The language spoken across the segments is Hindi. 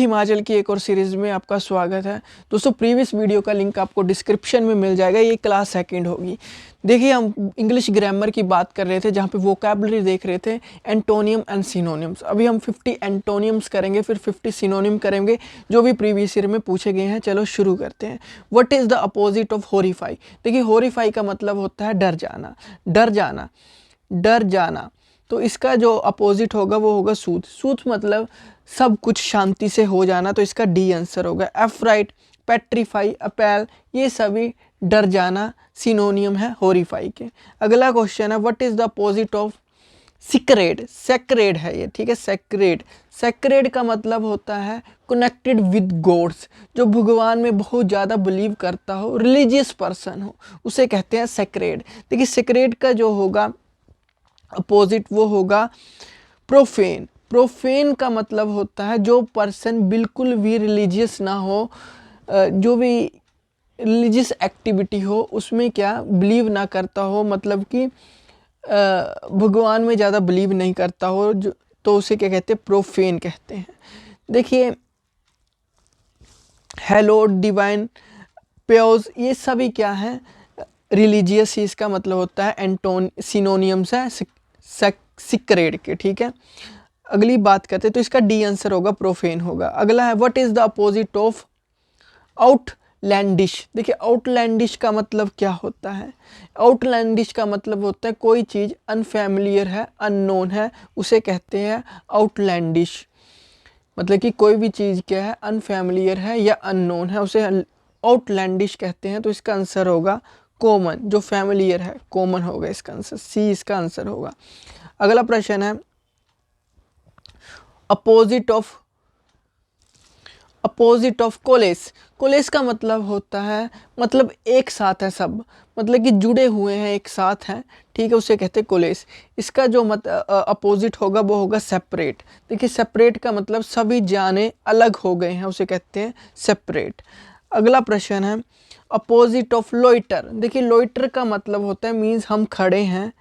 हिमाचल की एक और सीरीज़ में आपका स्वागत है। दोस्तों प्रीवियस वीडियो का लिंक आपको डिस्क्रिप्शन में मिल जाएगा। ये क्लास सेकंड होगी। देखिए हम इंग्लिश ग्रामर की बात कर रहे थे, जहाँ पे वोकैबुलरी देख रहे थे, एंटोनियम एंड सिनोनिम्स। अभी हम 50 एंटोनियम्स करेंगे, फिर 50 सिनोनिम करेंगे जो भी प्रीवियस ईयर में पूछे गए हैं। चलो शुरू करते हैं। What is the opposite of horrify? देखिए हॉरिफाई का मतलब होता है डर जाना, डर जाना, डर जाना। तो इसका जो अपोजिट होगा वो होगा सूद। सूद मतलब सब कुछ शांति से हो जाना, तो इसका डी आंसर होगा। एफ्राइट, पेट्रीफाई, अपैल, ये सभी डर जाना सिनोनियम है हॉरिफाई के। अगला क्वेश्चन है what is the opposite of sacred? Sacred है ये, ठीक है। सेक्रेड, सेक्रेड का मतलब होता है कनेक्टेड विद गॉड्स, जो भगवान में बहुत ज़्यादा बिलीव करता हो, रिलीजियस पर्सन हो, उसे कहते हैं सेक्रेड। देखिए सेक्रेड का जो होगा अपोजिट वो होगा प्रोफेन। प्रोफेन का मतलब होता है जो पर्सन बिल्कुल भी रिलीजियस ना हो, जो भी रिलीजियस एक्टिविटी हो उसमें क्या बिलीव ना करता हो, मतलब कि भगवान में ज़्यादा बिलीव नहीं करता हो, जो तो उसे क्या कहते हैं? प्रोफेन कहते हैं। देखिए हेलो, डिवाइन, प्योज, ये सभी क्या है? रिलीजियस ही इसका मतलब होता है। एंटोन सिनोनियम्स है सिक्रेड के, ठीक है। अगली बात करते हैं, तो इसका डी आंसर होगा प्रोफेन होगा। अगला है what is the opposite of outlandish? देखिए आउटलैंडिश का मतलब क्या होता है? आउटलैंडिश का मतलब होता है कोई चीज़ अनफैमिलियर है, अननोन है, उसे कहते हैं आउटलैंडिश। मतलब कि कोई भी चीज़ क्या है? अनफैमिलियर है या अननोन है, उसे आउटलैंडिश कहते हैं। तो इसका आंसर होगा कॉमन। जो फैमिलियर है कॉमन होगा इसका आंसर, सी इसका आंसर होगा। अगला प्रश्न है अपोजिट ऑफ कोलेस। कोलेस का मतलब होता है मतलब एक साथ है सब, मतलब कि जुड़े हुए हैं, एक साथ हैं, ठीक है, उसे कहते हैं कोलेस। इसका जो अपोजिट होगा वो होगा सेपरेट। देखिए सेपरेट का मतलब सभी जाने अलग हो गए हैं, उसे कहते हैं सेपरेट। अगला प्रश्न है अपोजिट ऑफ लोइटर। देखिए लोइटर का मतलब होता है मीन्स हम खड़े हैं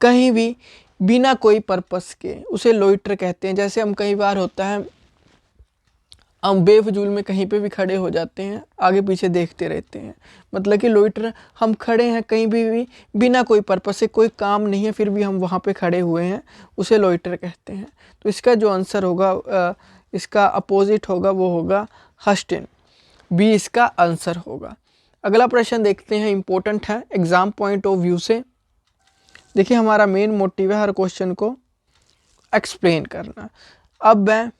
कहीं भी बिना कोई पर्पस के, उसे लोइटर कहते हैं। जैसे हम कई बार होता है हम बेफजूल में कहीं पे भी खड़े हो जाते हैं, आगे पीछे देखते रहते हैं, मतलब कि लोइटर हम खड़े हैं कहीं भी बिना कोई पर्पस से, कोई काम नहीं है फिर भी हम वहाँ पे खड़े हुए हैं, उसे लोइटर कहते हैं। तो इसका जो आंसर होगा, इसका अपोजिट होगा वो होगा हस्टिन, बी इसका आंसर होगा। अगला प्रश्न देखते हैं, इंपॉर्टेंट है एग्जाम पॉइंट ऑफ व्यू से। देखिए हमारा मेन मोटिव है हर क्वेश्चन को एक्सप्लेन करना। अब मैं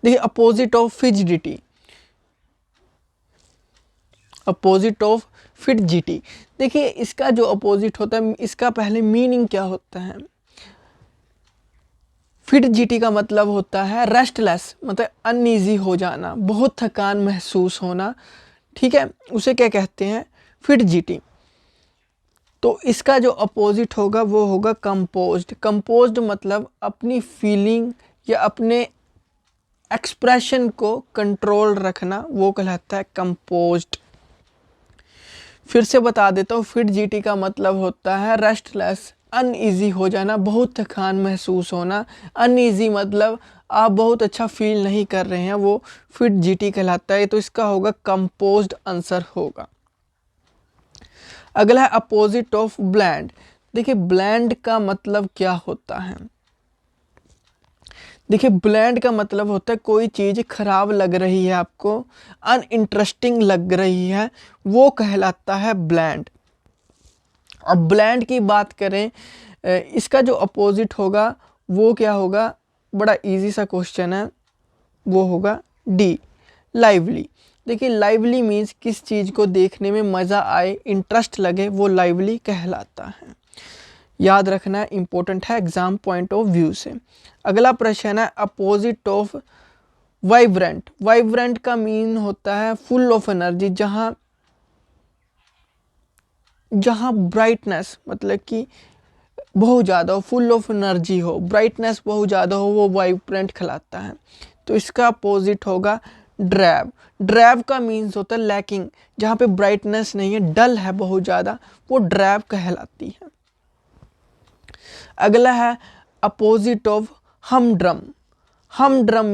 देखिए अपोजिट ऑफ फिजिडिटी, अपोजिट ऑफ फिजिडिटी। देखिए इसका जो अपोजिट होता है, इसका पहले मीनिंग क्या होता है? फिजिडिटी का मतलब होता है रेस्टलेस, मतलब अनईजी हो जाना, बहुत थकान महसूस होना, ठीक है, उसे क्या कहते हैं? फिजिडिटी। तो इसका जो अपोजिट होगा वो होगा कंपोज्ड। कंपोज्ड मतलब अपनी फीलिंग या अपने एक्सप्रेशन को कंट्रोल रखना, वो कहलाता है कंपोज्ड। फिर से बता देता हूँ, फिजिडिटी का मतलब होता है रेस्टलेस, अनईजी हो जाना, बहुत थकान महसूस होना। अनईजी मतलब आप बहुत अच्छा फील नहीं कर रहे हैं, वो फिजिडिटी कहलाता है। तो इसका होगा कंपोज्ड आंसर होगा। अगला है अपोजिट ऑफ ब्लैंड। देखिए ब्लैंड का मतलब क्या होता है? देखिए ब्लैंड का मतलब होता है कोई चीज़ खराब लग रही है आपको, अनइंटरेस्टिंग लग रही है, वो कहलाता है ब्लैंड। अब ब्लैंड की बात करें, इसका जो अपोजिट होगा वो क्या होगा? बड़ा इजी सा क्वेश्चन है, वो होगा डी, लाइवली। देखिए लाइवली मीन्स किस चीज़ को देखने में मज़ा आए, इंटरेस्ट लगे, वो लाइवली कहलाता है। याद रखना है, इंपॉर्टेंट है एग्जाम पॉइंट ऑफ व्यू से। अगला प्रश्न है अपोजिट ऑफ वाइब्रेंट। वाइब्रेंट का मीन होता है फुल ऑफ एनर्जी, जहाँ ब्राइटनेस मतलब कि बहुत ज़्यादा हो, फुल ऑफ एनर्जी हो, ब्राइटनेस बहुत ज़्यादा हो, वो वाइब्रेंट कहलाता है। तो इसका अपोजिट होगा ड्रैब। ड्रैब का मीन्स होता है लैकिंग, जहाँ पे ब्राइटनेस नहीं है, डल है बहुत ज़्यादा, वो ड्रैब कहलाती है। अगला है अपोजिट ऑफ हमड्रम। हमड्रम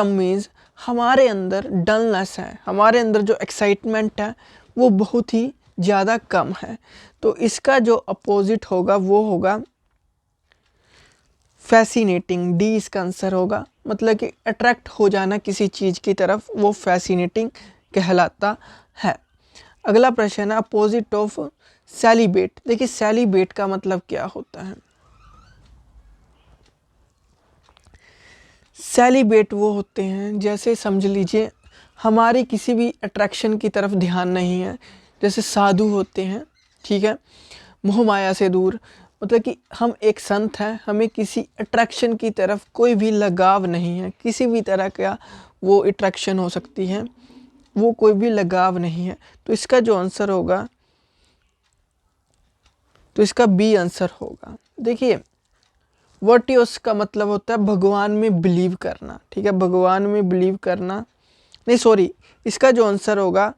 मीन्स हमारे अंदर डलनेस है, हमारे अंदर जो एक्साइटमेंट है वो बहुत ही ज़्यादा कम है। तो इसका जो अपोजिट होगा वो होगा फैसिनेटिंग। डी इसका आंसर होगा, मतलब कि अट्रैक्ट हो जाना किसी चीज़ की तरफ, वो फैसिनेटिंग कहलाता है। अगला प्रश्न है अपोजिट ऑफ सेलिब्रेट। देखिए सेलिब्रेट का मतलब क्या होता है। सेलिब्रेट वो होते हैं, जैसे समझ लीजिए हमारी किसी भी अट्रैक्शन की तरफ ध्यान नहीं है, जैसे साधु होते हैं, ठीक है, मोह माया से दूर, मतलब कि हम एक संत हैं, हमें किसी अट्रैक्शन की तरफ कोई भी लगाव नहीं है, किसी भी तरह का वो अट्रैक्शन हो सकती है, वो कोई भी लगाव नहीं है। तो इसका जो आंसर होगा, तो इसका बी आंसर होगा। देखिए वर्टियोस का मतलब होता है भगवान में बिलीव करना, ठीक है, भगवान में बिलीव करना, नहीं सॉरी, इसका जो आंसर होगा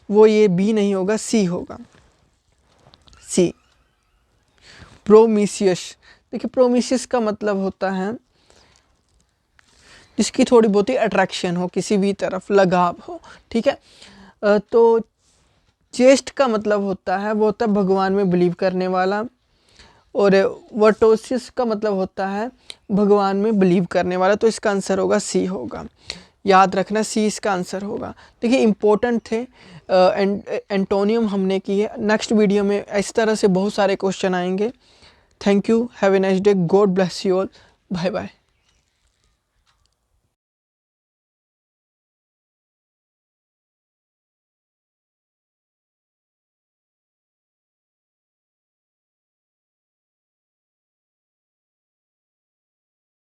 वो ये बी नहीं होगा, सी होगा, सी प्रोमिशियस। देखिए प्रोमिशियस का मतलब होता है जिसकी थोड़ी बहुत ही अट्रैक्शन हो, किसी भी तरफ लगाव हो, ठीक है। तो चेस्ट का मतलब होता है, वो होता है भगवान में बिलीव करने वाला, और वर्टोसिस का मतलब होता है भगवान में बिलीव करने वाला। तो इसका आंसर होगा सी होगा, याद रखना सी इसका आंसर होगा। देखिए इंपॉर्टेंट थे, एंटोनियम हमने की है। नेक्स्ट वीडियो में इस तरह से बहुत सारे क्वेश्चन आएंगे। Thank you, have a nice day, God bless you all, bye bye.